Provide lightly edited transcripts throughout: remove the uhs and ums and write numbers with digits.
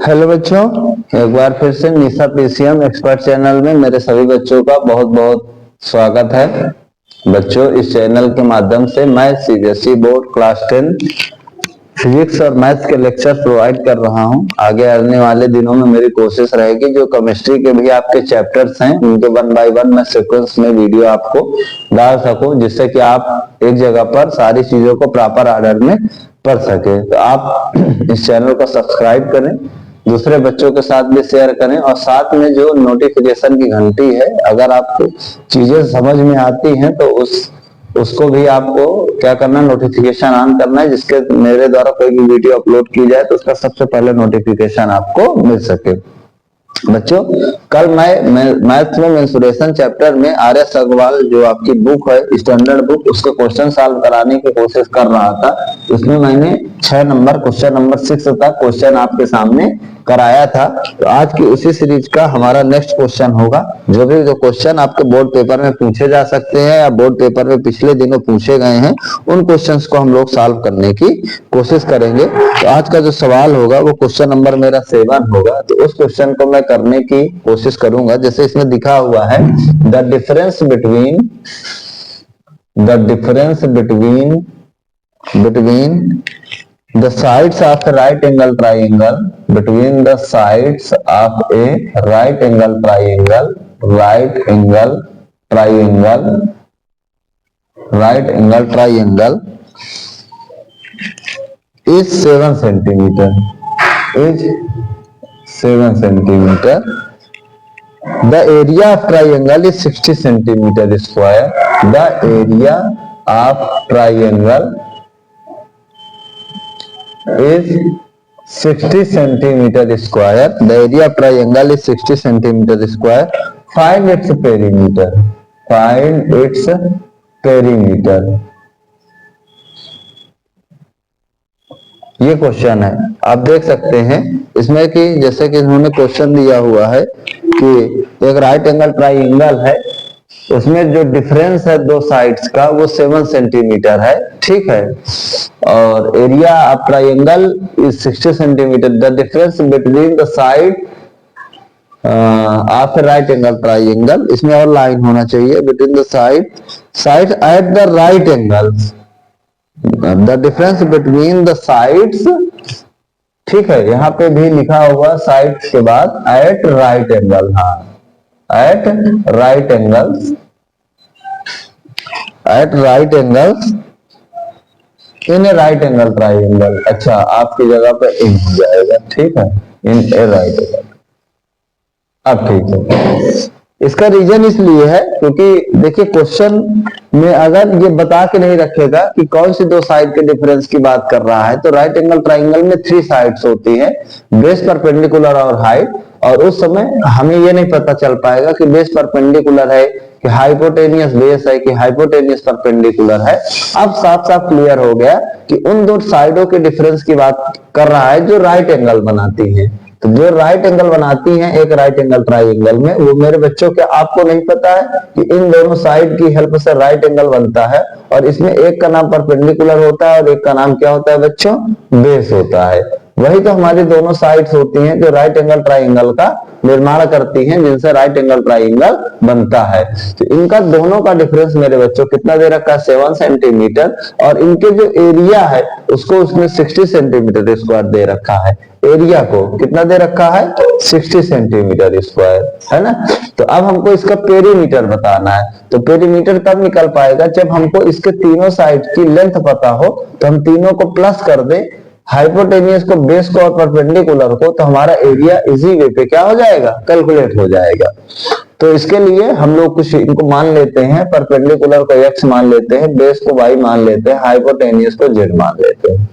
Hello बच्चों, एक बार फिर से निशा पीसीएम एक्सपर्ट चैनल में मेरे सभी बच्चों का बहुत बहुत स्वागत है। बच्चों, इस चैनल के माध्यम से मैं सीबीएसई बोर्ड क्लास 10 फिजिक्स और मैथ्स के लेक्चर प्रोवाइड कर रहा हूं। आगे आने वाले दिनों में मेरी कोशिश रहेगी जो केमिस्ट्री के भी आपके चैप्टर्स हैं उनके 1 बाय 1 मैं सीक्वेंस में वीडियो आपको डाल सकूं, जिससे कि आप एक जगह पर सारी चीजों को प्रॉपर ऑर्डर में पढ़ सके। तो आप इस चैनल को सब्सक्राइब करें, दूसरे बच्चों के साथ भी शेयर करें और साथ में जो नोटिफिकेशन की घंटी है, अगर आपको चीजें समझ में आती हैं तो उसको भी आपको क्या करना है, नोटिफिकेशन ऑन करना है, जिसके मेरे द्वारा कोई भी वीडियो अपलोड की जाए तो उसका सबसे पहले नोटिफिकेशन आपको मिल सके। बच्चों, कल मैं मैथ्स में मेंसुरेशन चैप्टर में आर.एस. अग्रवाल जो आपकी बुक है स्टैंडर्ड बुक, उसके क्वेश्चन सॉल्व कराने की कोशिश कर रहा था। उसमें मैंने 6 नंबर क्वेश्चन नंबर 6 तक क्वेश्चन आपके सामने कराया था। तो आज की उसी सीरीज का हमारा नेक्स्ट क्वेश्चन होगा। जो क्वेश्चन आपके बोर्ड पेपर में पूछे जा सकते हैं या बोर्ड पेपर में पिछले दिनों पूछे गए हैं, उन क्वेश्चंस को हम लोग सॉल्व करने की कोशिश करेंगे। तो आज का जो सवाल होगा वो क्वेश्चन नंबर मेरा 7 होगा। तो उस क्वेश्चन को मैं करने की कोशिश करूंगा। जैसे इसमें दिखा हुआ है, the difference between the sides of a right angle triangle, between the sides of a right angle triangle is 7 centimeter. The area of triangle is 60 centimeter square. The area of triangle is 60 centimeter square. The area of triangle is 60 centimeter square. Find its perimeter. ये question है, आप देख सकते हैं इसमें कि जैसे कि इन्होंने क्वेश्चन दिया हुआ है कि एक राइट एंगल ट्राइंगल है, उसमें जो डिफरेंस है दो साइड्स का वो 7 सेंटीमीटर है, ठीक है। और area of triangle is 60 centimetre. The difference between the side of right angle triangle, इसमें और लाइन होना चाहिए, between the side at the right angles, the difference between the sides, ठीक है। यहाँ पे भी लिखा हुआ साइड्स के बाद एट राइट एंगल, हाँ at right angles in a right angle triangle। अच्छा, आपकी जगह पे इन हो जाएगा, ठीक है, इन ए राइट एंगल। अब ठीक है, इसका रीजन इसलिए है क्योंकि देखिए क्वेश्चन में अगर ये बता के नहीं रखेगा कि कौन सी दो साइड के डिफरेंस की बात कर रहा है, तो राइट एंगल ट्राइंगल में 3 साइड्स होती हैं, बेस, परपेंडिकुलर और हाइट। और उस समय हमें ये नहीं पता चल पाएगा कि बेस परपेंडिकुलर है कि हाइपोटेनियस बेस है कि हाइपोटेनियस परपेंडिकुलर है। अब साफ साफ क्लियर हो गया कि उन दो साइडों के डिफरेंस की बात कर रहा है जो राइट एंगल बनाती है। तो जो राइट एंगल बनाती हैं एक राइट एंगल ट्राइंगल में, वो मेरे बच्चों क्या आपको नहीं पता है कि इन दोनों साइड की हेल्प से राइट एंगल बनता है। और इसमें एक का नाम परपेंडिकुलर होता है और एक का नाम क्या होता है बच्चों, बेस होता है। वही तो हमारी दोनों साइड्स होती हैं जो राइट एंगल ट्राइंगल का निर्माण करती हैं, जिनसे राइट एंगल ट्राइंगल बनता है। तो इनका दोनों का डिफरेंस मेरे बच्चों कितना दे रखा है, 7 सेंटीमीटर। और इनके जो एरिया है उसको उसने 60 सेंटीमीटर स्क्वायर दे रखा है। एरिया को कितना दे रखा है, 60 सेंटीमीटर स्क्वायर, है ना। तो अब हमको इसका पेरीमीटर बताना है। तो पेरीमीटर तब निकल पाएगा जब हमको इसके तीनों साइड की लेंथ पता हो, तो हम तीनों को प्लस कर दे, हाइपोटेनियस को, बेस को और परपेंडिकुलर को, तो हमारा एरिया इजी वे पे क्या हो जाएगा, कैलकुलेट हो जाएगा। तो इसके लिए हम लोग कुछ इनको मान लेते हैं, परपेंडिकुलर को x मान लेते हैं, बेस को y मान लेते हैं, हाइपोटेनियस को z मान लेते हैं।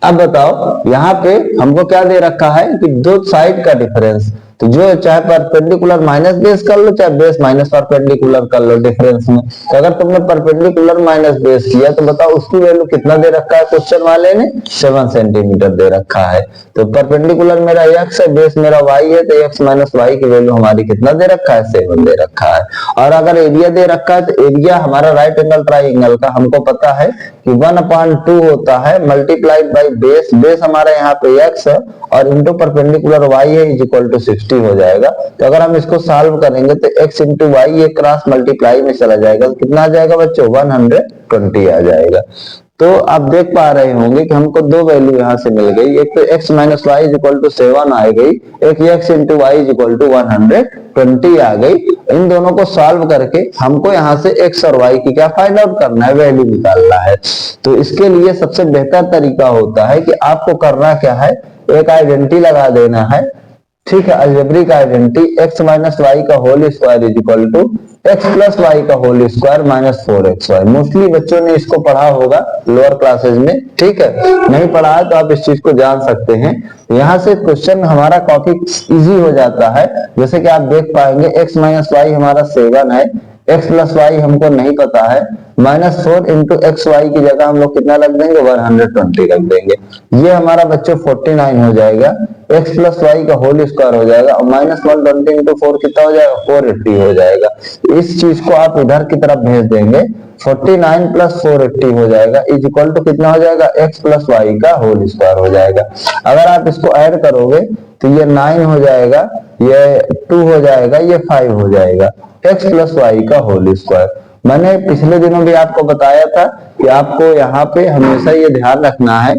अब बताओ यहाँ पे हमको क्या दे रखा है कि दो साइड का डिफरेंस, तो जो चाहे परपेंडिकुलर माइनस बेस कर लो, चाहे बेस माइनस परपेंडिकुलर कर लो डिफरेंस में। तो अगर तुमने परपेंडिकुलर माइनस बेस किया तो बताओ उसकी वैल्यू कितना दे रखा है क्वेश्चन वाले ने, 7 सेंटीमीटर दे रखा है। तो परपेंडिकुलर मेरा x है, बेस मेरा y है, तो x माइनस वाई की वैल्यू हमारी कितना दे रखा है, 7 दे रखा है। और अगर एरिया दे रखा है तो एरिया हमारा राइट एंगल ट्राइंगल का हमको पता है कि 1/2 होता है मल्टीप्लाइड बाई बेस, बेस हमारा यहाँ पे x है और इंटू परपेंडिकुलर y है इज इक्वल टू 60 हो जाएगा। तो अगर हम इसको सॉल्व करेंगे तो x इंटू वाई ये क्रॉस मल्टीप्लाई में चला जाएगा, तो कितना आ जाएगा बच्चों, 120 आ जाएगा। तो आप देख पा रहे होंगे कि हमको दो वैल्यू यहाँ से मिल गई, एक तो x minus Y is equal to 7 आ गई, एक x into Y is equal to 120 आ गई। इन दोनों को सॉल्व करके हमको यहाँ से x और y की क्या फाइंड आउट करना है, वैल्यू निकालना है। तो इसके लिए सबसे बेहतर तरीका होता है कि आपको करना क्या है, एक आइडेंटिटी लगा देना है, ठीक है, algebraic identity x minus y का whole square is equal to x plus y का whole square minus 4xy। Mostly बच्चों ने इसको पढ़ा होगा लोअर क्लासेज में, ठीक है, नहीं पढ़ा है तो आप इस चीज को जान सकते हैं। यहाँ से क्वेश्चन हमारा काफी इजी हो जाता है। जैसे कि आप देख पाएंगे x माइनस वाई हमारा 7 है, x प्लस वाई हमको नहीं पता है, -4 इंटू एक्स वाई की जगह हम लोग कितना रख देंगे, 120 रख देंगे। ये हमारा बच्चों 49 हो जाएगा, x प्लस वाई का होल स्क्वायर हो जाएगा और -120 इंटू 4 कितना हो जाएगा, 480 हो जाएगा। इस चीज को आप इधर की तरफ भेज देंगे, 49 प्लस 480 हो जाएगा इज इक्वल टू कितना हो जाएगा, x प्लस वाई का होल स्क्वायर हो जाएगा। अगर आप इसको ऐड करोगे तो ये 9 हो जाएगा, ये 2 हो जाएगा, ये 5 हो जाएगा, x प्लस वाई का होल स्क्वायर। मैंने पिछले दिनों भी आपको बताया था कि आपको यहाँ पे हमेशा ये ध्यान रखना है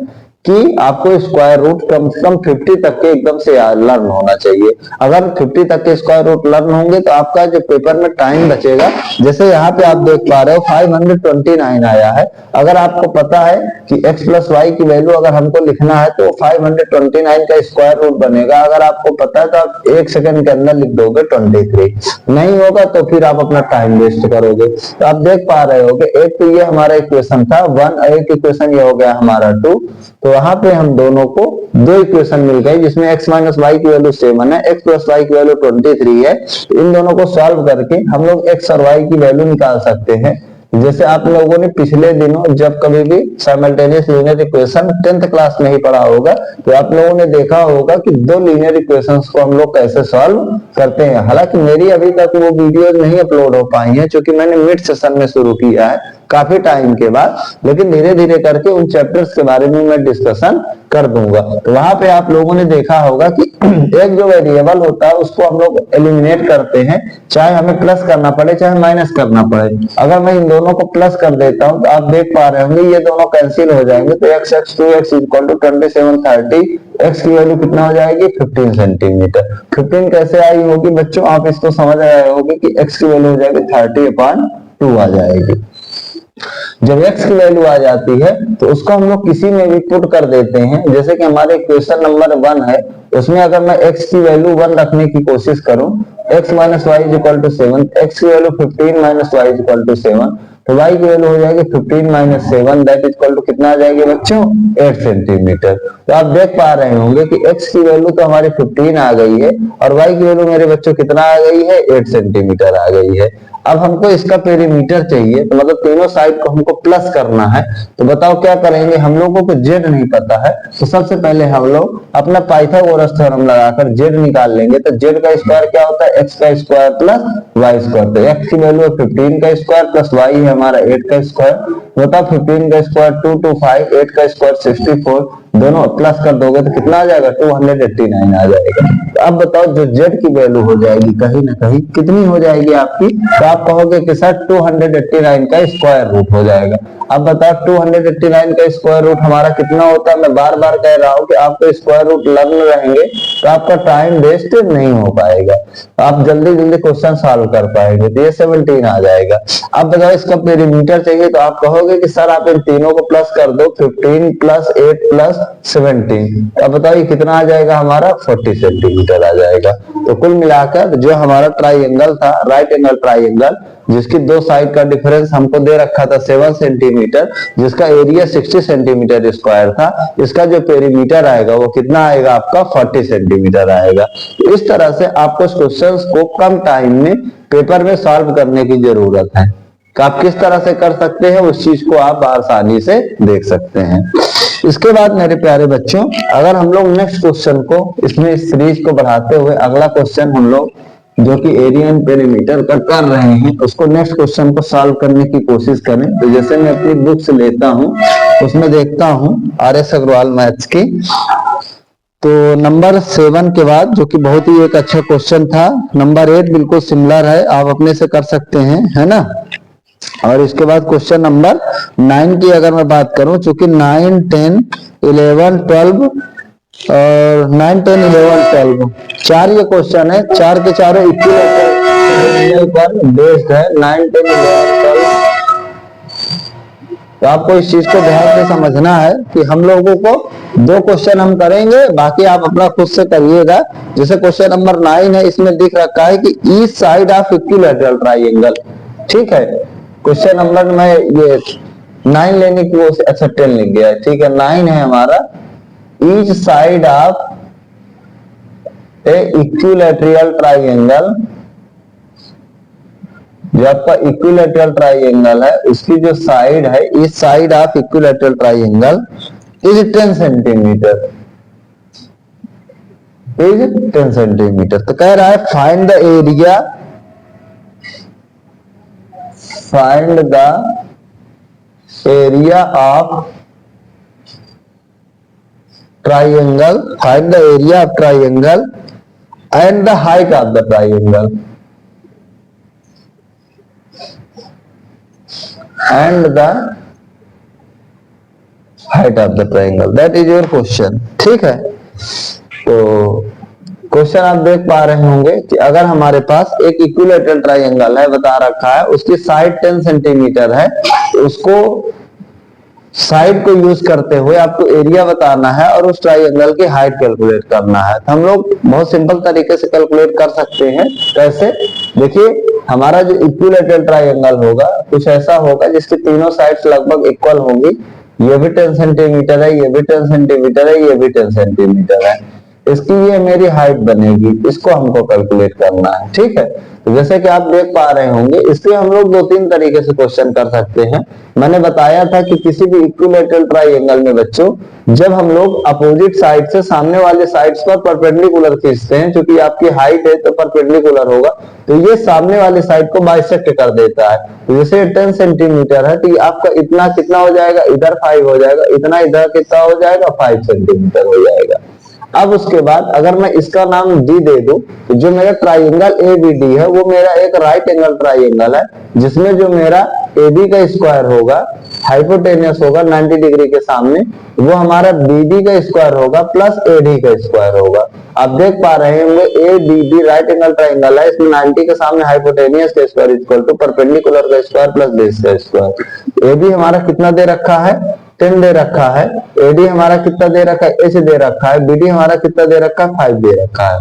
कि आपको स्क्वायर रूट कम से कम 50 तक के एकदम से लर्न होना चाहिए। अगर 50 तक के स्क्वायर रूट लर्न होंगे तो आपका जो पेपर में टाइम बचेगा। जैसे यहाँ पे आप देख पा रहे हो 529 आया है। अगर आपको पता है कि x प्लस वाई की वैल्यू अगर हमको लिखना है तो 529 का स्क्वायर रूट बनेगा। अगर आपको पता है तो आप 1 सेकंड के अंदर लिख दोगे 23। नहीं होगा तो फिर आप अपना टाइम वेस्ट करोगे। तो आप देख पा रहे हो कि एक तो ये हमारा इक्वेशन था 1, एक इक्वेशन ये हो गया हमारा 2। तो वहां पे हम दोनों को दो इक्वेशन मिल गई जिसमें x माइनस वाई की वैल्यू 7 है, x प्लस वाई की वैल्यू 23 है। इन दोनों को सॉल्व करके हम लोग x और y की वैल्यू निकाल सकते हैं। जैसे आप लोगों ने पिछले दिनों जब कभी भी simultaneous linear equation 10th class में ही पढ़ा होगा तो आप लोगों ने देखा होगा कि दो लीनियर इक्वेशंस को हम लोग कैसे सॉल्व करते हैं। हालांकि मेरी अभी तक वो वीडियोस नहीं अपलोड हो पाई हैं क्योंकि मैंने मिड सेशन में शुरू किया है काफी टाइम के बाद, लेकिन धीरे धीरे करके उन चैप्टर्स के बारे में मैं डिस्कशन कर दूंगा। तो वहां पे आप लोगों ने देखा होगा कि एक जो वेरिएबल होता है उसको हम लोग एलिमिनेट करते हैं, चाहे हमें प्लस करना पड़े चाहे माइनस करना पड़े। अगर मैं इन दोनों को प्लस कर देता हूं तो आप देख पा रहे होंगे ये दोनों कैंसिल हो जाएंगे। तो x 2x equal to 27 30, x की वैल्यू कितना हो जाएगी 15 सेंटीमीटर। 15 कैसे आई होगी बच्चों, आप इसको समझ रहे होगे कि x की वैल्यू हो जाएगी 30/2 आ जाएगी। जब x की वैल्यू आ जाती है तो उसको हम लोग किसी में भी पुट कर देते हैं। जैसे कि हमारे क्वेश्चन नंबर 1 है, उसमें अगर मैं x की वैल्यू 1 रखने की कोशिश करूं, x minus Y is equal to 7, x की value 15 minus Y is equal to 7, तो y की वैल्यू हो जाएगी 15 minus 7 that is equal to कितना आ जाएगी बच्चों 8 सेंटीमीटर। तो आप देख पा रहे होंगे कि x की वैल्यू तो हमारी 15 आ गई है और y की वैल्यू मेरे बच्चों कितना आ गई है 8 सेंटीमीटर आ गई है। अब हमको इसका पेरीमीटर चाहिए, तो मतलब तीनों साइड को हमको प्लस करना है। तो बताओ क्या करेंगे, हम लोगों को z नहीं पता है तो सबसे पहले हम लोग अपना पाइथागोरस थ्योरम लगाकर z निकाल लेंगे। तो z का स्क्वायर क्या होता है, x का स्क्वायर प्लस y स्क्वायर। तो x की वैल्यू 15 का स्क्वायर प्लस y है हमारा 8 का स्क्वायर। बताओ 15 का स्क्वायर 225, 8 का स्क्वायर 64, दोनों प्लस कर दोगे तो कितना आ जाएगा 289 आ जाएगा। तो अब बताओ जो z की वैल्यू हो जाएगी कहीं ना कहीं कितनी हो जाएगी आपकी, तो आप कहोगे कि सर 289 का स्क्वायर रूट हो जाएगा। अब बताओ 289 का स्क्वायर रूट हमारा कितना होता है। मैं बार बार कह रहा हूं कि आपको स्क्वायर रूट लर्न रहेंगे तो आपका टाइम वेस्ट नहीं हो पाएगा, आप जल्दी जल्दी क्वेश्चन सॉल्व कर पाएंगे। तो ये 17 आ जाएगा। अब बताओ इसका पेरीमीटर चाहिए तो आप कहोगे कि सर आप इन तीनों को प्लस कर दो, 15 प्लस 8 प्लस 17। अब बताओ ये कितना आ जाएगा हमारा 40 सेंटीमीटर। सेंटीमीटर आ जाएगा। तो कुल मिलाकर जो हमारा ट्राइंगल था, राइट एंगल ट्राइंगल, जिसकी दो साइड का डिफरेंस हमको दे रखा था 7 सेंटीमीटर, जिसका एरिया 60 सेंटीमीटर स्क्वायर था, इसका जो पेरीमीटर आएगा वो कितना आएगा आपका 40 सेंटीमीटर आएगा। तो इस तरह से आपको इस क्वेश्चंस को कम टाइम में पेपर में सॉल्व करने की जरूरत है। तो आप किस तरह से कर सकते हैं उस चीज को आप आसानी से देख सकते हैं। इसके बाद मेरे प्यारे बच्चों, अगर हम लोग नेक्स्ट क्वेश्चन को, इसमें इस सीरीज को बढ़ाते हुए अगला क्वेश्चन हम लोग जो कि एरिया एंड पेरीमीटर का कर रहे हैं, उसको नेक्स्ट क्वेश्चन को सॉल्व करने की कोशिश करें। तो जैसे मैं अपनी बुक से लेता हूं, उसमें देखता हूं RS अग्रवाल मैथ्स की, तो नंबर 7 के बाद, जो कि बहुत ही एक अच्छा क्वेश्चन था, नंबर 8 बिल्कुल सिमिलर है, आप अपने से कर सकते हैं, है ना। और इसके बाद क्वेश्चन नंबर 9 की अगर मैं बात करूं, चूंकि 9, 10, 11, 12 और 9, 10, 11, 12 चार ये क्वेश्चन है, चार के चारों इक्विलेटरल पर बेस्ड है, 9, 10, 11, 12। तो आपको इस चीज को ध्यान से समझना है कि हम लोगों को दो क्वेश्चन हम करेंगे, बाकी आप अपना खुद से करिएगा। जैसे क्वेश्चन नंबर 9 है, इसमें दिख रखा है कि each side of equilateral triangle, ठीक है। क्वेश्चन नंबर में ये 9 लेने की वो, अच्छा 10 लिख गया है, ठीक है। 9 है हमारा, each side of A equilateral triangle, जो आपका इक्विलैटरल ट्राइंगल है उसकी जो साइड है, इस side of equilateral triangle is 10 centimetre, is 10 centimetre. तो कह रहा है find the area, find the area of triangle, find the area of triangle and the height of the triangle, and the height of the triangle, that is your question, ठीक है। तो question आप देख पा रहे होंगे कि अगर हमारे पास एक इक्विलैटरल ट्राइंगल है, बता रखा है उसकी साइड 10 सेंटीमीटर है, उसको साइड को यूज करते हुए आपको एरिया बताना है और उस ट्राइंगल की हाइट कैलकुलेट करना है। तो हम लोग बहुत सिंपल तरीके से कैलकुलेट कर सकते हैं। कैसे? देखिए, हमारा जो इक्विलैटरल ट्राइंगल होगा कुछ ऐसा होगा जिसकी तीनों साइड्स लगभग इक्वल होंगी। ये भी 10 सेंटीमीटर है, ये भी 10 सेंटीमीटर है, ये भी 10 सेंटीमीटर है। इसकी ये मेरी हाइट बनेगी, इसको हमको कैलकुलेट करना है, ठीक है। तो जैसे कि आप देख पा रहे होंगे, इसके हम लोग 2-3 तरीके से क्वेश्चन कर सकते हैं। मैंने बताया था कि किसी भी इक्विलैटरल ट्राइंगल में बच्चों, जब हम लोग अपोजिट साइड से सामने वाले साइड्स पर परपेंडिकुलर खींचते हैं, क्योंकि आपकी हाइट है तो परपेंडिकुलर होगा, तो ये सामने वाले साइड को बाइसेक्ट कर देता है। तो जैसे 10 सेंटीमीटर है तो आपका इतना कितना हो जाएगा, इधर 5 हो जाएगा, इतना इधर कितना हो जाएगा, 5 सेंटीमीटर हो जाएगा। अब उसके बाद अगर मैं इसका नाम डी दे दूं, तो जो मेरा ट्राइंगल एबीडी है वो मेरा एक राइट एंगल ट्राइंगल है, जिसमें जो मेरा एबी का स्क्वायर होगा, हाइपोटेनियस होगा 90 डिग्री के सामने, वो हमारा बीडी का स्क्वायर होगा प्लस एडी का स्क्वायर होगा। आप देख पा रहे होंगे एबीडी राइट एंगल ट्राइंगल है, इसमें 90 के सामने हाइपोटेनियस का स्क्वायर इक्वल टू परपेंडिकुलर का स्क्वायर प्लस बेस का स्क्वायर। एबी हमारा कितना दे रखा है, 10 दे रखा है। एडी हमारा कितना दे रखा है, एच दे रखा है। बीडी हमारा कितना दे रखा है, 5 दे रखा है।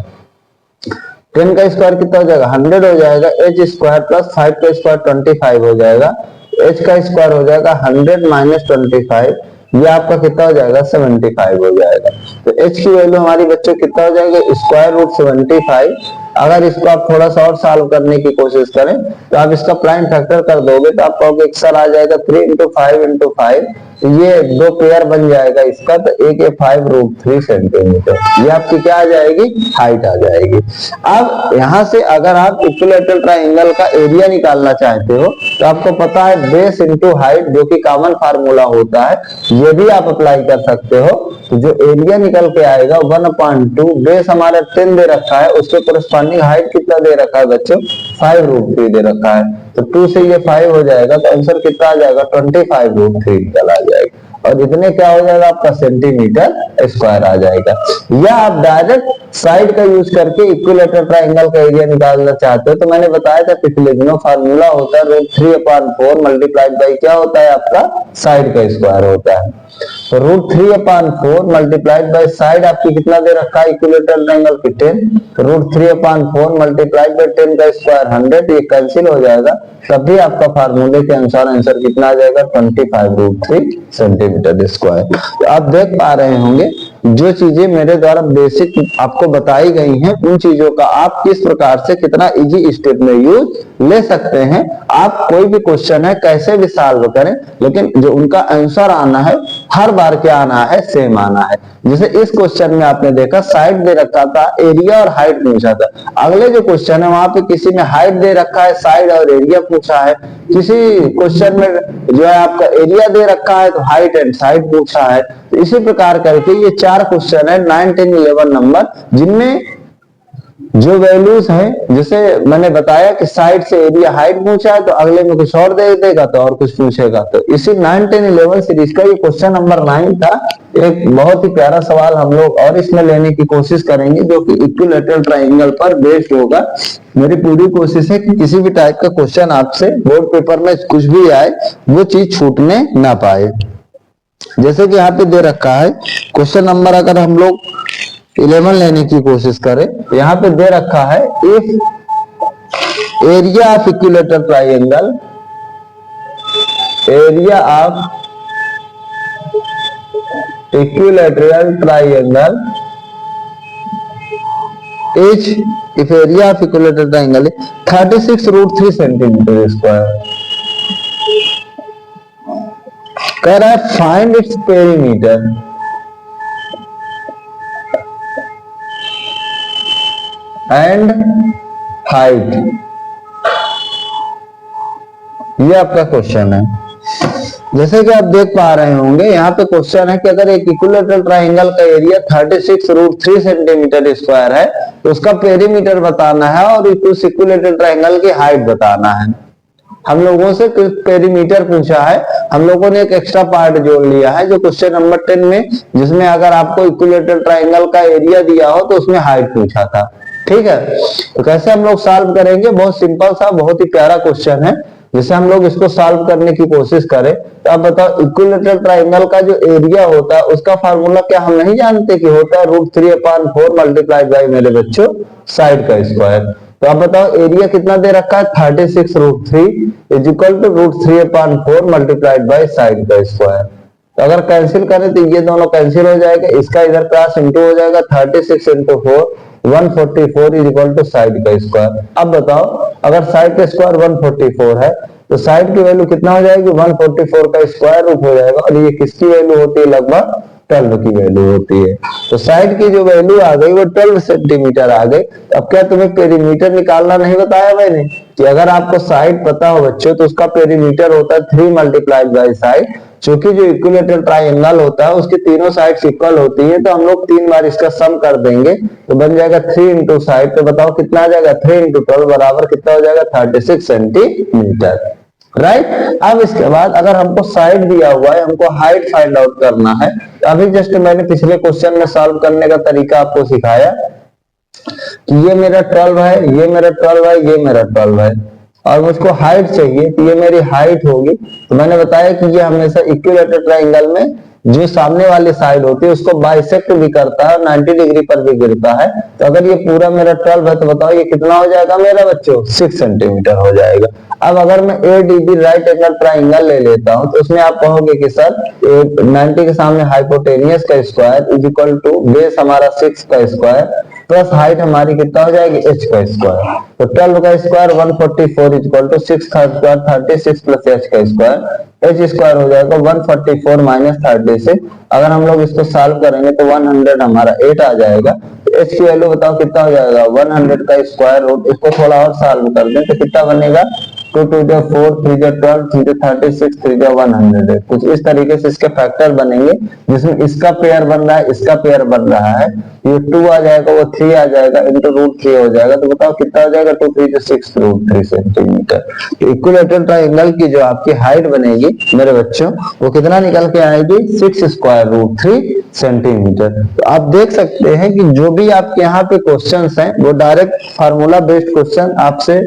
10 का स्क्वायर कितना हो जाएगा, 100 हो जाएगा। एच स्क्वायर प्लस 5 का स्क्वायर 25 हो जाएगा। एच का स्क्वायर हो जाएगा 100 माइनस 25, ये आपका कितना हो जाएगा, 75 हो जाएगा। तो एच की वैल्यू हमारी बच्चों कितना हो जाएगा, स्क्वायर रूट 75। अगर इसको आप थोड़ा सा और सॉल्व करने की कोशिश करें तो आप इसका प्राइम फैक्टर कर दोगे तो आप कहोगे सर आ जाएगा 3 × 5 × 5, तो ये दो पेयर बन जाएगा इसका, तो एक 5 रूट 3 सेंटीमीटर, ये आपकी क्या आ जाएगी, हाइट आ जाएगी। अब यहाँ से अगर आप इक्विलैटरल ट्राइंगल का एरिया निकालना चाहते हो तो आपको पता है बेस इंटू हाइट, जो कि कॉमन फार्मूला होता है, ये भी आप अप्लाई कर सकते हो। तो जो एरिया निकल के आएगा 1/2, बेस हमारा 10 दे रखा है, उसके कोरेस्पॉन्डिंग हाइट कितना दे रखा है बच्चों, 5 रूट 3 दे रखा है। तो 2 से ये 5 हो जाएगा, तो आंसर कितना आ जाएगा, 25 रूट 3 निकल आ जाएगा। और इतने क्या हो जाएगा आपका, सेंटीमीटर स्क्वायर आ जाएगा। या आप डायरेक्ट साइड का यूज करके इक्विलेटरल ट्राइंगल का एरिया निकालना चाहते हो तो मैंने बताया था पिछले दिनों, फार्मूला होता है √3/4 मल्टीप्लाइड बाई क्या होता है आपका साइड का स्क्वायर होता है। तो √3/4 मल्टीप्लाइड बाई साइड आपकी कितना दे रखा है इक्विलेटरल ट्राइंगल की 10, तो √3/4 मल्टीप्लाइड बाई 10 का स्क्वायर 100, ये कैंसिल हो जाएगा, तब भी आपका फार्मूले के अनुसार आंसर कितना आ जाएगा 25√3 सेंटीमीटर स्क्वायर। तो आप देख पा रहे होंगे जो चीजें मेरे द्वारा बेसिक आपको बताई गई हैं उन चीजों का आप किस प्रकार से कितना इजी स्टेप में यूज ले सकते हैं। आप कोई भी क्वेश्चन है कैसे भी सॉल्व करें, लेकिन जो उनका आंसर आना है हर बार क्या आना है, सेम आना है। जैसे इस क्वेश्चन में आपने देखा साइड दे रखा था, एरिया और हाइट पूछा था। अगले जो क्वेश्चन है वहां पे किसी में हाइट दे रखा है, साइड और एरिया पूछा है। किसी क्वेश्चन में जो है आपका एरिया दे रखा है तो हाइट एंड साइड पूछा है। तो इसी प्रकार करके ये 4 क्वेश्चन है 9, 10, 11 नंबर, जिनमें जो वैल्यूज हैं, जैसे मैंने बताया कि साइड से एरिया हाइट पूछा है तो अगले में कुछ और दे देगा तो और कुछ पूछेगा। तो इसी 9, 10, 11 सीरीज का ये क्वेश्चन नंबर 9 था। एक बहुत ही प्यारा सवाल हम लोग और इसमें लेने की कोशिश करेंगे जो कि इक्विलेटरल ट्राइंगल पर बेस्ड होगा। मेरी पूरी कोशिश है कि किसी भी टाइप का क्वेश्चन आपसे बोर्ड पेपर में कुछ भी आए वो चीज छूटने ना पाए। जैसे कि यहाँ पे दे रखा है क्वेश्चन नंबर, अगर हम लोग 11 लेने की कोशिश करें तो यहाँ पे दे रखा है if area of equilateral triangle, area of equilateral triangle is, if area of equilateral triangle 36√3 centimetre square, कह रहा है find its perimeter and height. ये आपका क्वेश्चन है। जैसे कि आप देख पा रहे होंगे यहाँ पे क्वेश्चन है कि अगर एक इक्विलेटरल ट्राइंगल का एरिया 36√3 सेंटीमीटर स्क्वायर है तो उसका पेरीमीटर बताना है और उस इक्विलेटरल ट्राइंगल की हाइट बताना है। हम लोगों से पेरीमीटर पूछा है, हम लोगों ने एक एक्स्ट्रा पार्ट जोड़ लिया है जो क्वेश्चन नंबर 10 में, जिसमें अगर आपको इक्विलेटरल ट्राइंगल का एरिया दिया हो तो उसमें हाइट पूछा था। ठीक है, तो कैसे हम लोग सॉल्व करेंगे, बहुत सिंपल सा बहुत ही प्यारा क्वेश्चन है। जैसे हम लोग इसको सॉल्व करने की कोशिश करें तो आप बताओ इक्विलेटरल ट्राइंगल का जो एरिया होता है उसका फार्मूला क्या हम नहीं जानते कि होता है √3/4 मल्टीप्लाइड बाई मेरे बच्चों साइड का स्क्वायर। तो आप बताओ एरिया कितना दे रखा है 36√3 is equal to √3/4 multiplied by side का स्क्वायर। तो अगर कैंसिल करें तो ये दोनों कैंसिल हो जाएगा, इसका इधर क्रॉस इंटू हो जाएगा, 36 into 4 144 is equal to side का स्क्वायर। अब बताओ अगर साइड का स्क्वायर 144 है तो साइड की वैल्यू कितना हो जाएगी 144 का स्क्वायर रूट हो जाएगा, और ये किसकी वैल्यू होती है लगभग 12 की वैल्यू होती है। तो साइड की जो वैल्यू आ गई वो 12 सेंटीमीटर आ गई। अब क्या तुम्हें पेरीमीटर निकालना नहीं बताया मैंने कि अगर आपको साइड पता हो बच्चों तो उसका पेरीमीटर होता है 3 मल्टीप्लाइड बाई साइड, क्योंकि जो इक्विलेटरल ट्राइंगल होता है उसकी तीनों साइड्स इक्वल होती है। तो हम लोग 3 बार इसका सम कर देंगे तो बन जाएगा 3 इंटू साइड, तो बताओ कितना आ जाएगा 3 इंटू 12 बराबर कितना हो जाएगा 36 सेंटीमीटर। राइट। अब इसके बाद अगर हमको साइड दिया हुआ है, हमको हाइट फाइंड आउट करना है, तो अभी जस्ट मैंने पिछले क्वेश्चन में सॉल्व करने का तरीका आपको सिखाया कि ये मेरा 12 है, ये मेरा 12 है, ये मेरा 12 है और मुझको हाइट चाहिए तो ये मेरी हाइट होगी। तो मैंने बताया कि ये हमेशा इक्विलेटरल ट्राइंगल में जो सामने वाली साइड होती है उसको बाइसेक्ट भी करता है, 90 डिग्री पर भी गिरता है। तो अगर ये पूरा मेरा 12 है तो बताओ ये कितना हो जाएगा मेरा बच्चों 6 सेंटीमीटर हो जाएगा। अब अगर मैं ADB राइट एंगल ट्राइंगल ले लेता हूं तो उसमें आप कहोगे कि सर 90 के सामने हाइपोटेनियस का square is equal to base हमारा 6 का स्क्वायर प्लस हाइट हमारी कितना हो जाएगी h का स्क्वायर। तो 12 का स्क्वायर 144 इज इक्वल टू 6 का स्क्वायर 36 प्लस h का स्क्वायर, h स्क्वायर हो जाएगा 144 माइनस 36। अगर हम लोग इसको सॉल्व करेंगे तो 100 हमारा 8 आ जाएगा। तो h की वैल्यू बताओ कितना हो जाएगा 100 का स्क्वायर रूट, इसको थोड़ा और सॉल्व कर दें तो कितना बनेगा 2 2 जा 4, 3 जा 12, 3 जा 36, 3 जा 100 कुछ इस तरीके से इसके फैक्टर बनेंगे, जिसमें इसका पेयर बन रहा है, इसका पेयर बन रहा है, ये 2 आ जाएगा, वो 3 आ जाएगा, इंटू √3 हो जाएगा। तो बताओ कितना हो जाएगा, 2 3 6 √3 सेंटीमीटर। तो इक्विलैटरल ट्रायंगल की जो आपकी हाइट बनेगी मेरे बच्चों, वो कितना निकल के आएगी, 6 स्क्वायर √3 सेंटीमीटर। तो आप देख सकते हैं कि जो भी आपके यहाँ पे क्वेश्चंस हैं वो डायरेक्ट फार्मूला बेस्ड क्वेश्चन आपसे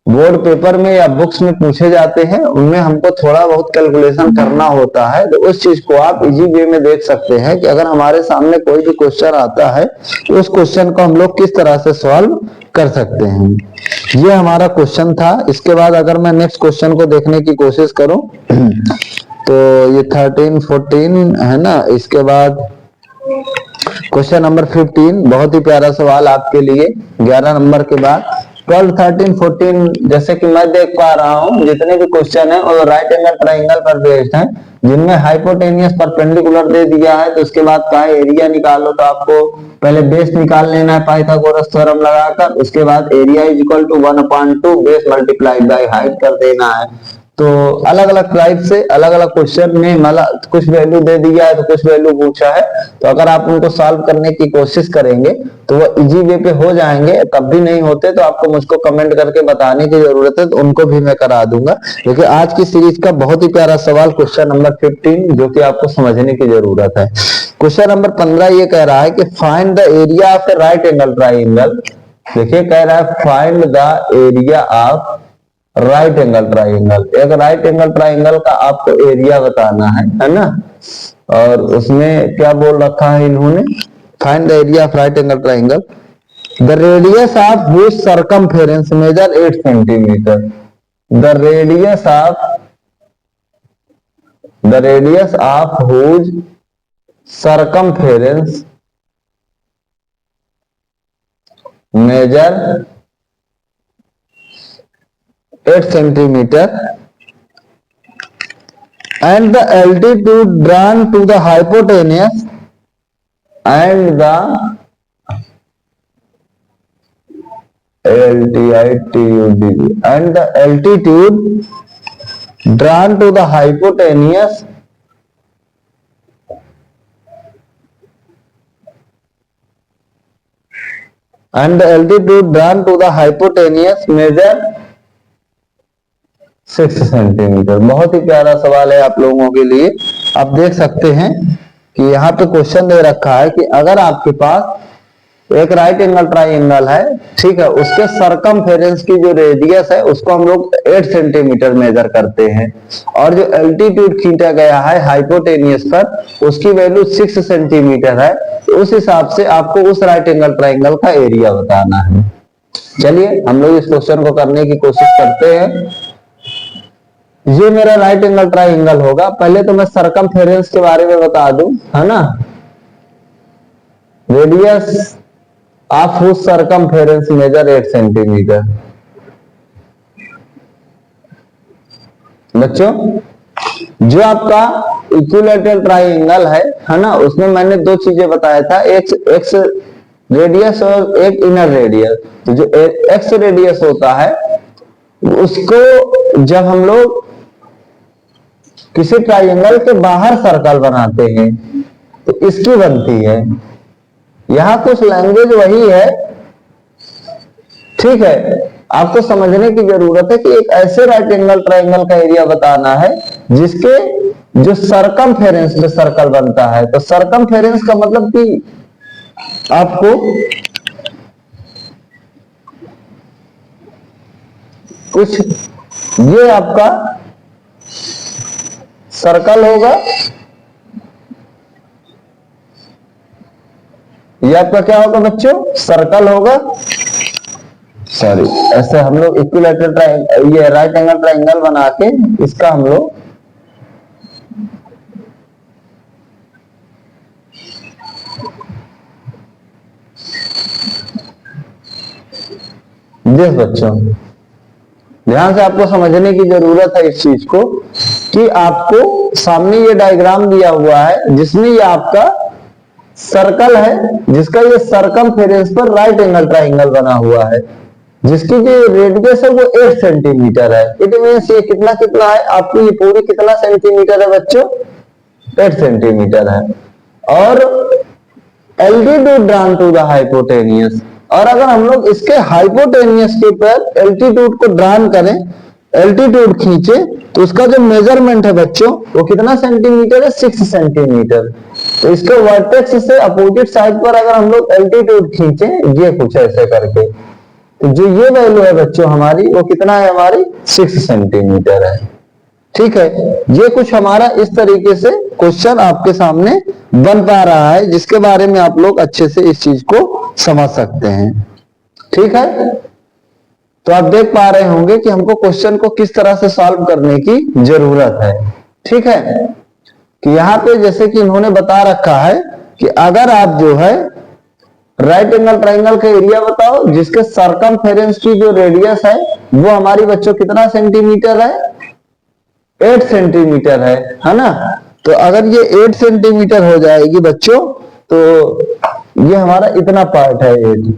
बोर्ड पेपर में या बुक्स में पूछे जाते हैं, उनमें हमको थोड़ा बहुत कैलकुलेशन करना होता है। तो उस चीज को आप इजी वे में देख सकते हैं कि अगर हमारे सामने कोई भी क्वेश्चन आता है तो उस क्वेश्चन को हम लोग किस तरह से सॉल्व कर सकते हैं। ये हमारा क्वेश्चन था। इसके बाद अगर मैं नेक्स्ट क्वेश्चन को देखने की कोशिश करूं तो ये 13 14 है ना। इसके बाद क्वेश्चन नंबर 15 बहुत ही प्यारा सवाल आपके लिए 11 नंबर के बाद। 12 13 14 जैसे कि मैं देख पा रहा हूं जितने भी क्वेश्चन है वो राइट एंगल ट्रायंगल पर बेस्ड हैं, जिनमें हाइपोटेनियस परपेंडिकुलर दे दिया है। तो उसके बाद का एरिया निकालो, तो आपको पहले बेस निकाल लेना है पाइथागोरस थ्योरम लगाकर। उसके बाद area is equal to 1/2 base multiplied by height कर देना है। तो अलग अलग टाइप से अलग अलग क्वेश्चन में मतलब कुछ वैल्यू दे दिया है तो कुछ वैल्यू पूछा है, तो अगर आप उनको सॉल्व करने की कोशिश करेंगे तो वो इजी वे पे हो जाएंगे। तब भी नहीं होते तो आपको मुझको कमेंट करके बताने की जरूरत है, तो उनको भी मैं करा दूंगा। क्योंकि आज की सीरीज का बहुत ही प्यारा सवाल क्वेश्चन नंबर 15 जो कि आपको समझने की जरूरत है। क्वेश्चन नंबर 15 ये कह रहा है कि find the area of A right angle triangle. देखिए कह रहा है find the area of right angle triangle. एक राइट एंगल ट्राइंगल का आपको एरिया बताना है ना। और उसमें क्या बोल रखा है इन्होंने, find the area of right angle triangle. The radius of which circumference measure 8 centimetre. The radius of which circumference measure 8 centimeter and the altitude drawn to the hypotenuse and the altitude drawn to the hypotenuse and the altitude drawn to the hypotenuse measure 6 centimetre. बहुत ही प्यारा सवाल है आप लोगों के लिए। आप देख सकते हैं कि यहाँ पे क्वेश्चन दे रखा है कि अगर आपके पास एक राइट एंगल ट्राइंगल है, ठीक है, उसके सर्कमफेरेंस की जो रेडियस है उसको हम लोग 8 सेंटीमीटर मेजर करते हैं, और जो एल्टीट्यूड खींचा गया है हाइपोटेनियस पर उसकी वैल्यू 6 सेंटीमीटर है। तो उस हिसाब से आपको उस राइट एंगल ट्राइंगल का एरिया बताना है। चलिए हम लोग इस क्वेश्चन को करने की कोशिश करते हैं। ये मेरा राइट एंगल ट्राइंगल होगा। पहले तो मैं सर्कमफेरेंस के बारे में बता दूं, है ना। Radius of which circumference measure 8 centimetre. बच्चों जो आपका इक्विलैटरल ट्राइंगल है ना, उसमें मैंने दो चीजें बताया था, एक एक्स रेडियस और एक इनर रेडियस। तो जो एक्स रेडियस होता है उसको जब हम लोग किसी ट्राइंगल के बाहर सर्कल बनाते हैं तो इसकी बनती है। यहां कुछ लैंग्वेज वही है, ठीक है। आपको समझने की जरूरत है कि एक ऐसे राइट एंगल ट्राइंगल का एरिया बताना है जिसके जो सर्कमफेरेंस में सर्कल बनता है। तो सर्कमफेरेंस का मतलब कि आपको कुछ ये आपका सर्कल होगा, ये आपका क्या होगा बच्चों, सर्कल होगा। सॉरी, ऐसे हम लोग इक्विलैटरल ट्राइंगल, ये राइट एंगल ट्राइंगल बना के इसका हम लोग जिस बच्चों ध्यान से आपको समझने की जरूरत है इस चीज को कि आपको सामने ये डायग्राम दिया हुआ है जिसमें ये आपका सर्कल है, जिसका ये सर्कमफेरेंस पर राइट एंगल ट्राइंगल बना हुआ है। जिसकी जो रेडियस है वो 8 सेंटीमीटर है। इट मीन्स ये कितना कितना है आपकी, ये पूरी कितना सेंटीमीटर है बच्चों, 8 सेंटीमीटर है। और altitude drawn to the hypotenuse, और अगर हम लोग इसके हाइपोटेनियस के ऊपर एल्टीट्यूड को ड्रान करें, एल्टीट्यूड खींचे, तो उसका जो मेजरमेंट है बच्चों वो कितना सेंटीमीटर है, 6 सेंटीमीटर। तो इसके वर्टेक्स से अपोजिट साइड पर अगर हम लोग एल्टीट्यूड खींचे, ये कुछ ऐसे करके, तो जो ये वैल्यू है बच्चों हमारी वो कितना है, हमारी 6 सेंटीमीटर है। ठीक है, ये कुछ हमारा इस तरीके से क्वेश्चन आपके सामने बन पा रहा है, जिसके बारे में आप लोग अच्छे से इस चीज को समझ सकते हैं। ठीक है, तो आप देख पा रहे होंगे कि हमको क्वेश्चन को किस तरह से सॉल्व करने की जरूरत है। ठीक है, कि यहाँ पे जैसे कि इन्होंने बता रखा है कि अगर आप जो है राइट एंगल ट्राइंगल का एरिया बताओ जिसके सर्कमफेरेंस की जो रेडियस है वो हमारी बच्चों कितना सेंटीमीटर है, 8 सेंटीमीटर है ना। तो अगर ये 8 सेंटीमीटर हो जाएगी बच्चों, तो ये हमारा इतना पार्ट है 8,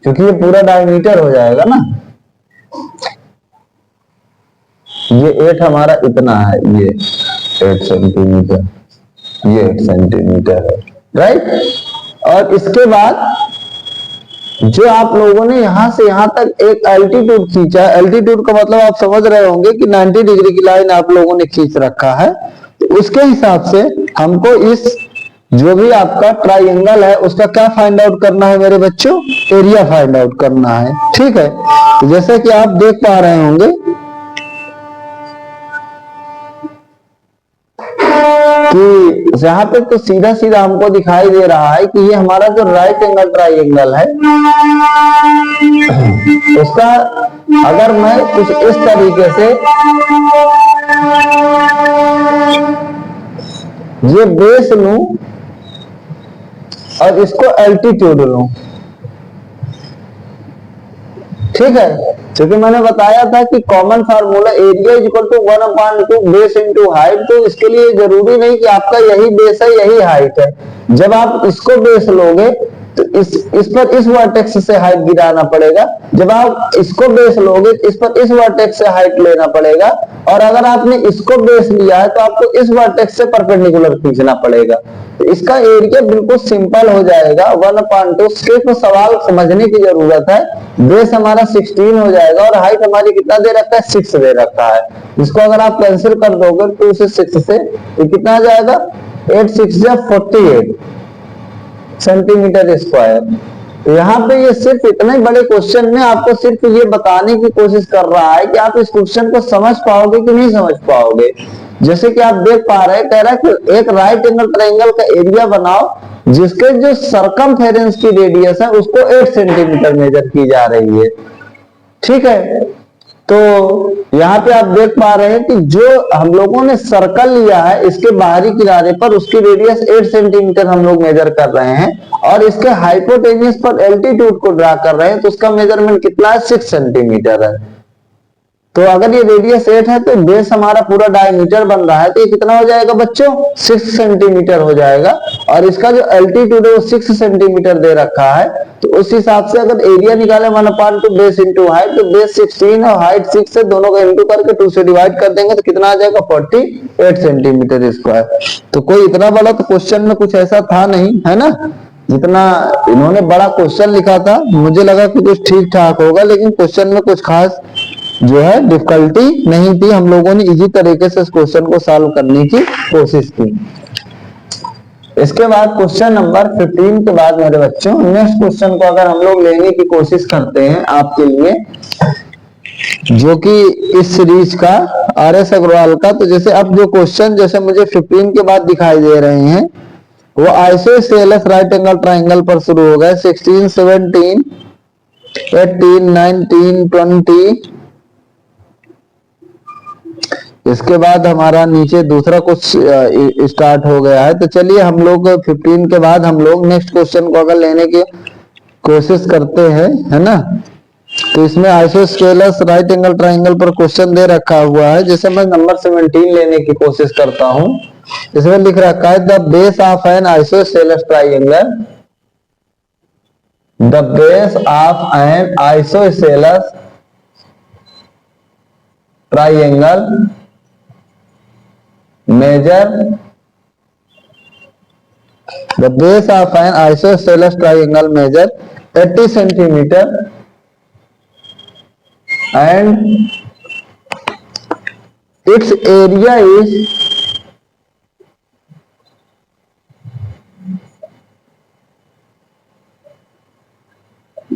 क्योंकि ये पूरा डायमीटर हो जाएगा ना। ये 8 हमारा इतना है, ये 8 सेंटीमीटर, ये 8 सेंटीमीटर है, राइट। और इसके बाद जो आप लोगों ने यहां से यहां तक एक एल्टीट्यूड खींचा, एल्टीट्यूड का मतलब आप समझ रहे होंगे कि 90 डिग्री की लाइन आप लोगों ने खींच रखा है। तो उसके हिसाब से हमको इस जो भी आपका ट्राइंगल है उसका क्या फाइंड आउट करना है मेरे बच्चों, एरिया फाइंड आउट करना है। ठीक है, तो जैसे कि आप देख पा रहे होंगे कि यहाँ पे तो सीधा सीधा हमको दिखाई दे रहा है कि ये हमारा जो राइट एंगल ट्राइंगल है उसका अगर मैं कुछ इस तरीके से ये बेस लूं और इसको एल्टीट्यूड लूं, ठीक है, क्योंकि मैंने बताया था कि common formula area is equal to 1/2 base into height. तो इसके लिए जरूरी नहीं कि आपका यही बेस है यही हाइट है। जब आप इसको बेस लोगे तो इस पर इस वर्टेक्स से हाइट गिराना पड़ेगा, जब आप इसको बेस लोगे इस पर इस वर्टेक्स से हाइट लेना पड़ेगा, और अगर आपने इसको बेस लिया है तो आपको इस वर्टेक्स से परपेंडिकुलर खींचना पड़ेगा। तो इसका एरिया बिल्कुल सिंपल हो जाएगा 1/2। सिर्फ सवाल समझने की जरूरत है। बेस हमारा 16 हो जाएगा और हाइट हमारी कितना दे रखा है, 6 दे रखा है। इसको अगर आप कैंसिल कर दोगे 2 से 6 से तो कितना आ जाएगा, 8 6 48 सेंटीमीटर स्क्वायर। तो यहाँ पे ये सिर्फ इतने बड़े क्वेश्चन में आपको सिर्फ ये बताने की कोशिश कर रहा है कि आप इस क्वेश्चन को समझ पाओगे कि नहीं समझ पाओगे। जैसे कि आप देख पा रहे हैं, कह रहा है कि एक राइट एंगल ट्रायंगल का एरिया बनाओ जिसके जो सरकमफेरेंस की रेडियस है उसको 8 सेंटीमीटर मेजर की जा रही है। ठीक है, तो यहाँ पे आप देख पा रहे हैं कि जो हम लोगों ने सर्कल लिया है इसके बाहरी किनारे पर उसकी रेडियस 8 सेंटीमीटर हम लोग मेजर कर रहे हैं, और इसके हाइपोटेनियस पर एल्टीट्यूड को ड्रा कर रहे हैं तो उसका मेजरमेंट कितना है, 6 सेंटीमीटर है। तो अगर ये रेडियस 8 है तो बेस हमारा पूरा डायमीटर बन रहा है, तो ये कितना हो जाएगा बच्चों, 6 सेंटीमीटर हो जाएगा। और इसका जो एल्टीट्यूड है वो 6 सेंटीमीटर दे रखा है। तो उस हिसाब से अगर एरिया निकाले 1/2 बेस इंटू हाइट, तो बेस 16 और हाइट 6 है, दोनों का इंटू करके 2 से डिवाइड कर देंगे तो कितना आ जाएगा, 48 सेंटीमीटर स्क्वायर। तो कोई इतना बड़ा तो क्वेश्चन में कुछ ऐसा था नहीं, है ना। जितना इन्होंने बड़ा क्वेश्चन लिखा था मुझे लगा कि कुछ ठीक ठाक होगा, लेकिन क्वेश्चन में कुछ खास जो है डिफिकल्टी नहीं थी। हम लोगों ने इजी तरीके से इस क्वेश्चन को सॉल्व करने की कोशिश की। इसके बाद क्वेश्चन नंबर 15 के बाद मेरे बच्चों नेक्स्ट क्वेश्चन को अगर हम लोग लेने की कोशिश करते हैं आपके लिए, जो कि इस सीरीज का RS अग्रवाल का, तो जैसे अब जो क्वेश्चन जैसे मुझे 15 के बाद दिखाई दे रहे हैं वो आइसोसेलेस राइट एंगल ट्रायंगल पर शुरू हो गए। 16 17 18 19 20, इसके बाद हमारा नीचे दूसरा कुछ स्टार्ट हो गया है। तो चलिए हम लोग 15 के बाद हम लोग नेक्स्ट क्वेश्चन को अगर लेने की कोशिश करते हैं, है ना। तो इसमें आइसोस्केलस राइट एंगल ट्रायंगल पर क्वेश्चन दे रखा हुआ है। जैसे मैं नंबर 17 लेने की कोशिश करता हूं, इसमें लिख रखा है the base of an isosceles triangle the base of an isosceles triangle measure the base of an isosceles triangle measure 80 centimetre and its area is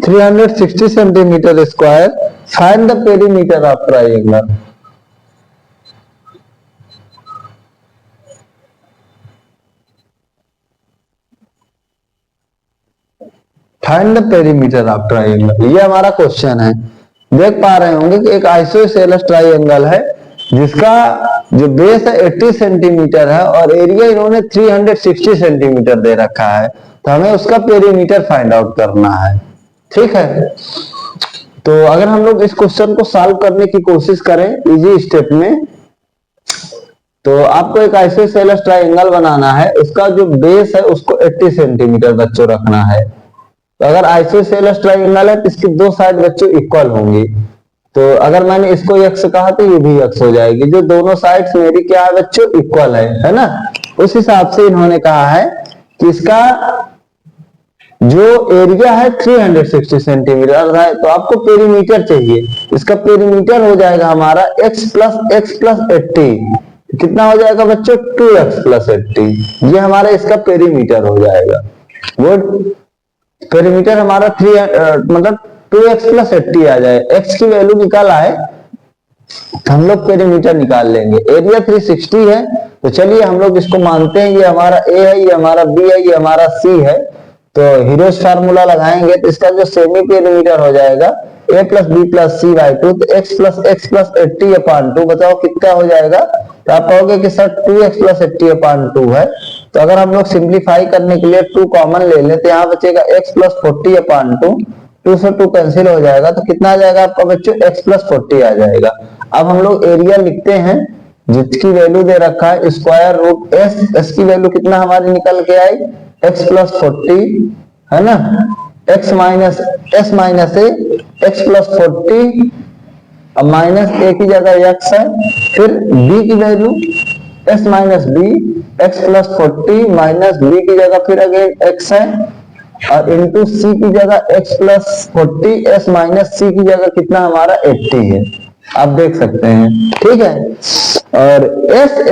360 centimeter square. Find the perimeter of triangle. Find the perimeter of triangle, ये हमारा question है। देख पा रहे होंगे कि एक isosceles triangle है जिसका जो बेस है 80 सेंटीमीटर है और एरिया इन्होंने 360 सेंटीमीटर दे रखा है, तो हमें उसका पेरीमीटर फाइंड आउट करना है। ठीक है, तो अगर हम लोग इस क्वेश्चन को सॉल्व करने की कोशिश करें इजी स्टेप में, तो आपको एक आइसोसेलेस ट्राइंगल बनाना है, उसका जो बेस है उसको 80 सेंटीमीटर बच्चों रखना है। तो अगर आइसोसेलेस ट्राइंगल है तो इसकी दो साइड बच्चों इक्वल होंगी, तो अगर मैंने इसको x कहा तो ये भी x हो जाएगी, जो दोनों साइड्स मेरी क्या है बच्चों इक्वल है ना। उस हिसाब से इन्होंने कहा है कि इसका जो एरिया है 360 सेंटीमीटर है, तो आपको पेरीमीटर चाहिए। इसका पेरीमीटर हो जाएगा हमारा x प्लस 80, कितना हो जाएगा बच्चों 2x प्लस 80, ये हमारा इसका पेरीमीटर हो जाएगा। वो पेरीमीटर हमारा 2x प्लस 80 आ जाए। x की वैल्यू निकाला है तो हम लोग पेरीमीटर निकाल लेंगे। एरिया 360 है, तो चलिए हम लोग इसको मानते हैं ये हमारा a है, ये हमारा b है, ये हमारा c है। तो हीरोज फार्मूला लगाएंगे तो इसका जो सेमी पेरीमीटर हो जाएगा a plus B plus C by 2, तो x प्लस 80 अपान 2, बताओ कितना हो जाएगा। तो आप कहोगे कि सर 2x प्लस 80 अपान 2 है, तो अगर हम लोग सिंप्लीफाई करने के लिए 2 कॉमन ले लें तो यहाँ बचेगा x प्लस 40 अपान 2, 2 से 2 कैंसिल हो जाएगा, तो कितना आ जाएगा आपका बच्चों x प्लस 40 आ जाएगा। अब हम लोग एरिया लिखते हैं जिसकी वैल्यू दे रखा है स्क्वायर रूट s की वैल्यू कितना हमारी निकल के आई x प्लस 40 है ना, x minus s minus a, x plus 40 अब माइनस a की जगह x है, फिर b की value s minus b, x plus 40 minus b की जगह फिर अगेन x है, और इंटू c की जगह x plus 40, s minus c की जगह कितना हमारा 80 है, आप देख सकते हैं। ठीक है, और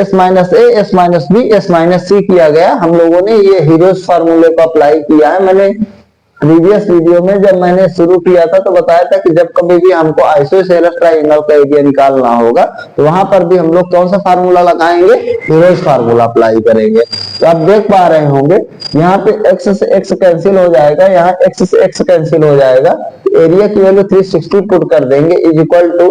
s minus a, s minus b, s minus c किया गया। हम लोगों ने ये हीरोज फार्मूले को अप्लाई किया है। मैंने प्रीवियस वीडियो में जब मैंने शुरू किया था तो बताया था कि जब कभी भी हमको आइसोसेलेस ट्राइंगल का एरिया निकालना होगा तो वहां पर भी हम लोग कौन सा फार्मूला लगाएंगे, हीरोज फार्मूला अप्लाई करेंगे। तो आप देख पा रहे होंगे यहाँ पे x से x कैंसिल हो जाएगा, यहाँ x से x कैंसिल हो जाएगा, एरिया की वैल्यू 360 पुट कर देंगे is equal to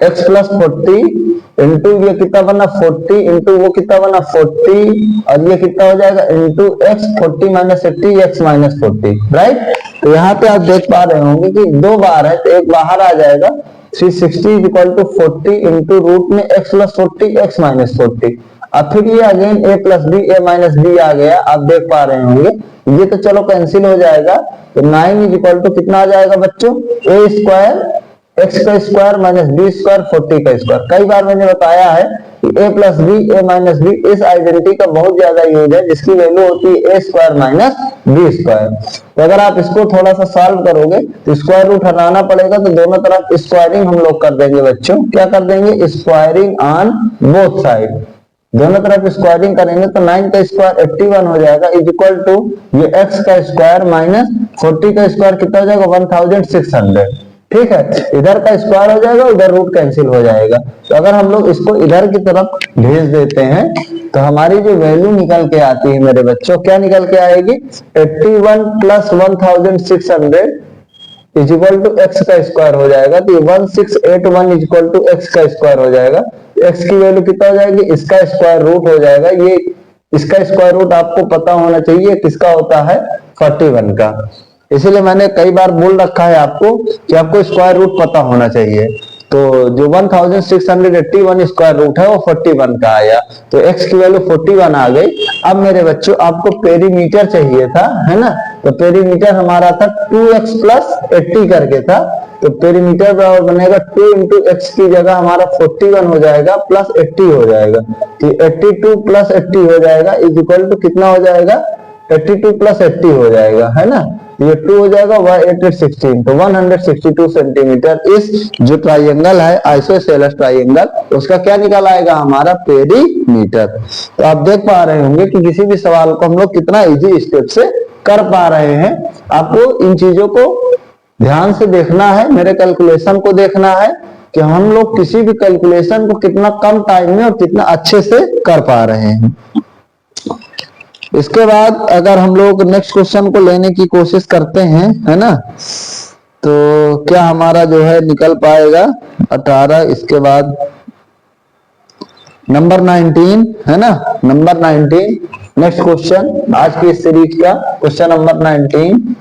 x plus 40 into ये कितना बना 40 इंटू वो कितना बना 40, और ये कितना हो जाएगा into x 40 minus 80, x minus 40, right. तो यहाँ पे आप देख पा रहे होंगे कि दो बार है तो एक बाहर आ जाएगा 360 is equal to 40 into root में x प्लस 40, x माइनस 40, अब फिर ये again a plus B, a minus b आ गया, आप देख पा रहे होंगे। ये तो चलो कैंसिल हो जाएगा, तो 9 इज इक्वल टू कितना आ जाएगा बच्चों a स्क्वायर x का स्क्वायर माइनस बी स्क्वायर 40 का स्क्वायर। कई बार मैंने बताया है कि a plus B, a minus B इस आइडेंटिटी का बहुत ज्यादा यूज है जिसकी वैल्यू होती है a square minus B square. तो अगर आप इसको थोड़ा सा सॉल्व करोगे तो स्क्वायर रूट हटाना पड़ेगा, तो दोनों तरफ स्क्वायरिंग हम लोग कर देंगे बच्चों। क्या कर देंगे, स्क्वायरिंग ऑन बोथ साइड, दोनों तरफ स्क्वायरिंग करेंगे तो 9 का स्क्वायर 81 हो जाएगा इज इक्वल टू ये x का स्क्वायर माइनस 40 का स्क्वायर कितना हो जाएगा 1600। ठीक है, इधर का स्क्वायर हो जाएगा, इधर रूट कैंसिल हो जाएगा। तो अगर हम लोग इसको इधर की तरफ भेज देते हैं तो हमारी जो वैल्यू निकल के आती है मेरे बच्चों, क्या निकल के आएगी 81 plus 1600 is equal to X का स्क्वायर हो जाएगा। तो 1681 इज इक्वल टू एक्स का स्क्वायर हो जाएगा। एक्स की वैल्यू कितना हो जाएगी, इसका स्क्वायर रूट हो जाएगा। ये इसका स्क्वायर रूट आपको पता होना चाहिए किसका होता है 41 का, इसीलिए मैंने कई बार बोल रखा है आपको कि आपको स्क्वायर रूट पता होना चाहिए। तो जो 1681 स्क्वायर रूट है वो 41 का आया, तो x की वैल्यू 41 आ गई। अब मेरे बच्चों आपको पेरीमीटर चाहिए था, है ना, तो पेरीमीटर हमारा था 2x प्लस 80 करके था, तो पेरीमीटर बराबर बनेगा 2 इंटू एक्स की जगह हमारा 41 हो जाएगा प्लस 80 हो जाएगा, तो 82 प्लस 80 हो जाएगा इज इक्वल टू कितना हो जाएगा 82 प्लस 80 हो जाएगा, है ना, ये 2 हो जाएगा 816, तो 162 सेंटीमीटर इस जो ट्राइंगल है आइसोसेलेस ट्राइंगल उसका क्या निकल आएगा हमारा पेरीमीटर। तो आप देख पा रहे होंगे कि किसी भी सवाल को हम लोग कितना इजी स्टेप से कर पा रहे हैं। आपको इन चीजों को ध्यान से देखना है, मेरे कैलकुलेशन को देखना है कि हम लोग किसी भी कैलकुलेशन को कितना कम टाइम में और कितना अच्छे से कर पा रहे हैं। इसके बाद अगर हम लोग नेक्स्ट क्वेश्चन को लेने की कोशिश करते हैं, है ना, तो क्या हमारा जो है निकल पाएगा 18। इसके बाद नंबर 19 है ना, नंबर 19 नेक्स्ट क्वेश्चन आज की इस सीरीज का क्वेश्चन नंबर 19।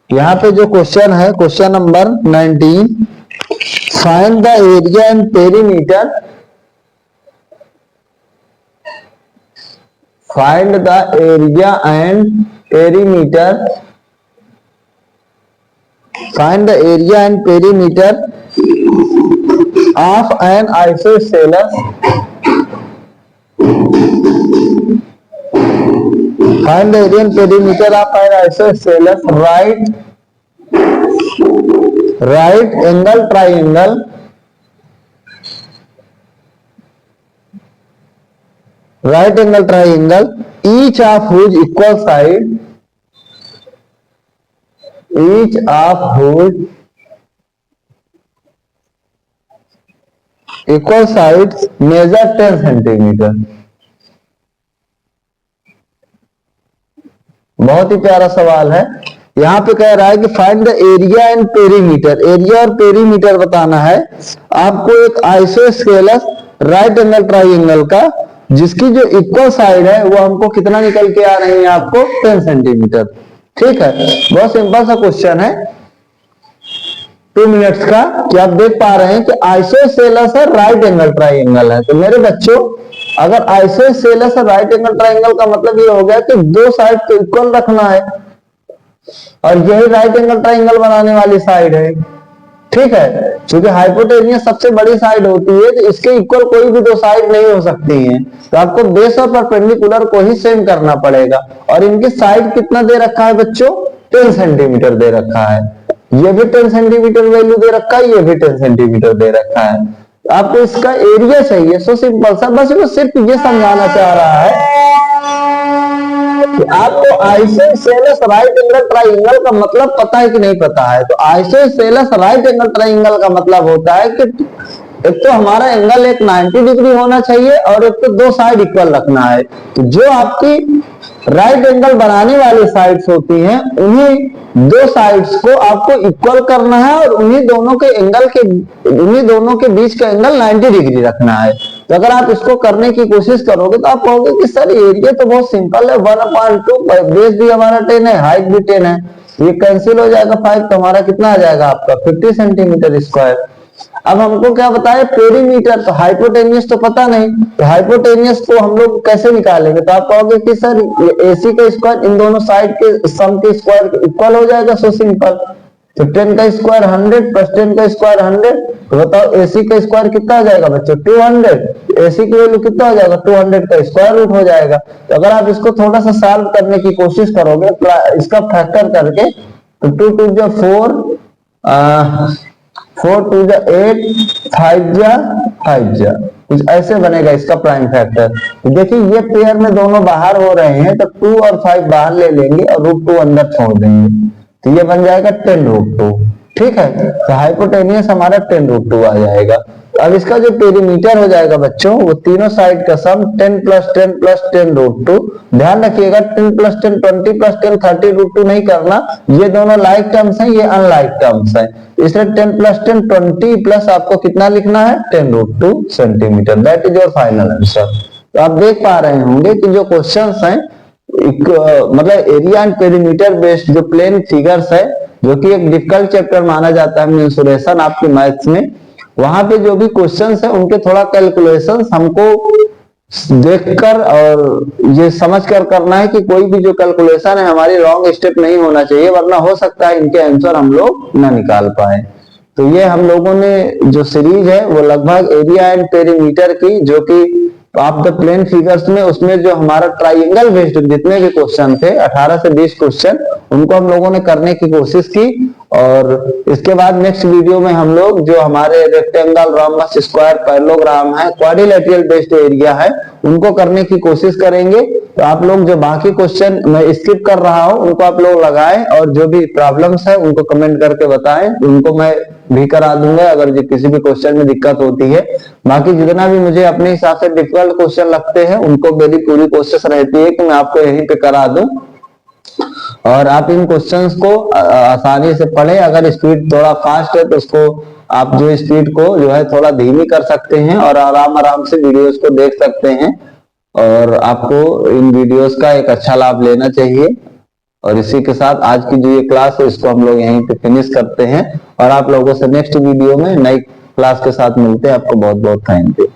यहाँ पे जो क्वेश्चन है question number 19, find the area and perimeter, find the area and perimeter, find the area and perimeter of an isosceles, find the area and perimeter of an isosceles right angle triangle, right angle triangle each of whose equal side, each of whose equal sides measure 10 centimeter। बहुत ही प्यारा सवाल है। यहाँ पे कह रहा है कि find the area and perimeter, area और पेरीमीटर बताना है आपको एक आइसोस्केलस राइट एंगल ट्राइंगल का, जिसकी जो इक्वल साइड है वो हमको कितना निकल के आ रही है आपको 10 सेंटीमीटर। ठीक है, बहुत सिंपल सा क्वेश्चन है 2 मिनट्स का, कि आप देख पा रहे हैं कि आइसोसेलेस है राइट एंगल ट्राइंगल है। तो मेरे बच्चों अगर आइसोसेलेस है राइट एंगल ट्राइंगल का मतलब ये हो गया कि दो साइड को इक्वल रखना है और यही राइट एंगल ट्राइंगल बनाने वाली साइड है। ठीक है, क्योंकि हाइपोटेनियस सबसे बड़ी साइड होती है तो इसके इक्वल कोई भी दो साइड नहीं हो सकती हैं, तो आपको बेस और परपेंडिकुलर को ही सेम करना पड़ेगा। और इनकी साइड कितना दे रखा है बच्चों 10 सेंटीमीटर दे रखा है, ये भी 10 सेंटीमीटर वैल्यू दे रखा है, ये भी 10 सेंटीमीटर दे रखा है। आपको इसका एरिया चाहिए, सो सिंपल सा, बस वो सिर्फ ये समझाना चाह रहा है कि आपको आइसोसेलेस राइट एंगल ट्राइंगल का मतलब पता है कि नहीं पता है। तो आइसोसेलेस राइट एंगल ट्राइंगल का मतलब होता है कि एक तो हमारा एंगल एक 90 डिग्री होना चाहिए और एक तो दो साइड इक्वल रखना है। तो जो आपकी राइट एंगल बनाने वाली साइड्स होती हैं उन्हीं दो साइड्स को आपको इक्वल करना है और उन्हीं दोनों के एंगल के, उन्हीं दोनों के बीच का एंगल 90 डिग्री रखना है। तो अगर आप इसको करने की कोशिश करोगे तो आप कहोगे कि सर एरिया तो बहुत सिंपल है, 1/2, बेस भी हमारा 10 है, हाइट भी 10 है, ये कैंसिल हो जाएगा 5, तो हमारा कितना आ जाएगा आपका 50 सेंटीमीटर स्क्वायर। अब हमको क्या बताया पेरीमीटर, तो हाइपोटेनियस तो पता नहीं, तो हाइपोटेनियस को हम लोग कैसे निकालेंगे। तो आप कहोगे कि सर AC का स्क्वायर इन दोनों साइड के सम के स्क्वायर इक्वल हो जाएगा, सो सिंपल। तो 10 का स्क्वायर 100 प्लस 10 का स्क्वायर 100, तो बताओ AC का स्क्वायर कितना आ जाएगा बच्चों 200, AC की वैल्यू कितना हो जाएगा 200 का स्क्वायर रूट हो जाएगा। तो अगर आप इसको थोड़ा सा सॉल्व करने की कोशिश करोगे इसका फैक्टर करके, तो 2 2 जा 4, 4 2 जा 8, 5 जा 5 जा, कुछ ऐसे बनेगा इसका प्राइम फैक्टर। तो देखिए ये पेयर में दोनों बाहर हो रहे हैं, तो 2 और 5 बाहर ले लेंगे और √2 अंदर छोड़ देंगे, तो ये बन जाएगा 10√2। ठीक है, तो हाइपोटेनियस हमारा 10√2 आ जाएगा। तो अब इसका जो पेरीमीटर हो जाएगा बच्चों वो तीनों साइड का सम 10 + 10 + 10√2। ध्यान रखिएगा 10 + 10 20 + 10 30√2 नहीं करना, ये दोनों लाइक टर्म्स हैं, ये अनलाइक टर्म्स हैं, इसलिए 10 + 10 20 प्लस आपको कितना लिखना है 10√2 centimetre. That is your final answer. तो आप देख पा रहे होंगे कि जो क्वेश्चंस हैं मतलब एरिया एंड पेरीमीटर बेस्ड जो प्लेन फिगर्स है, जो कि एक डिफिकल्ट चैप्टर माना जाता है मेंसुरेशन आपके मैथ्स में, वहां पे जो भी क्वेश्चंस है उनके थोड़ा कैलकुलेशंस हमको देखकर और ये समझ कर करना है कि कोई भी जो कैलकुलेशन है हमारी रॉन्ग स्टेप नहीं होना चाहिए, वरना हो सकता है इनके आंसर हम लोग ना निकाल पाए। तो ये हम लोगों ने जो सीरीज है वो लगभग एरिया एंड पेरीमीटर की, जो कि आप द प्लेन फिगर्स में, उसमें जो हमारा ट्राइंगल बेस्ड जितने भी क्वेश्चन थे 18 से 20 क्वेश्चन, उनको हम लोगों ने करने की कोशिश की। और इसके बाद नेक्स्ट वीडियो में हम लोग जो हमारे रेक्टेंगल, रोम्बस, स्क्वायर, पैरेललोग्राम है, क्वाड्रिलेटरल बेस्ड एरिया है, उनको करने की कोशिश करेंगे। तो आप लोग जो बाकी क्वेश्चन मैं स्किप कर रहा हूं उनको आप लोग लगाएं, और जो भी प्रॉब्लम्स है उनको कमेंट करके बताएं, उनको मैं भी करा दूंगा अगर किसी भी क्वेश्चन में दिक्कत होती है। बाकी जितना भी मुझे अपने हिसाब से डिफिकल्ट क्वेश्चन लगते हैं उनको मेरी पूरी कोशिश रहती है कि मैं आपको यहीं पे करा दूं, और आप इन क्वेश्चंस को आसानी से पढ़ें। अगर स्पीड थोड़ा फास्ट है तो उसको आप जो स्पीड को जो है थोड़ा धीमी कर सकते हैं और आराम आराम से वीडियोस को देख सकते हैं, और आपको इन वीडियोस का एक अच्छा लाभ लेना चाहिए। और इसी के साथ आज की जो ये क्लास है इसको हम लोग यहीं पे फिनिश करते हैं, और आप लोगों से नेक्स्ट वीडियो में नई क्लास के साथ मिलते हैं। आपको बहुत बहुत थैंक यू।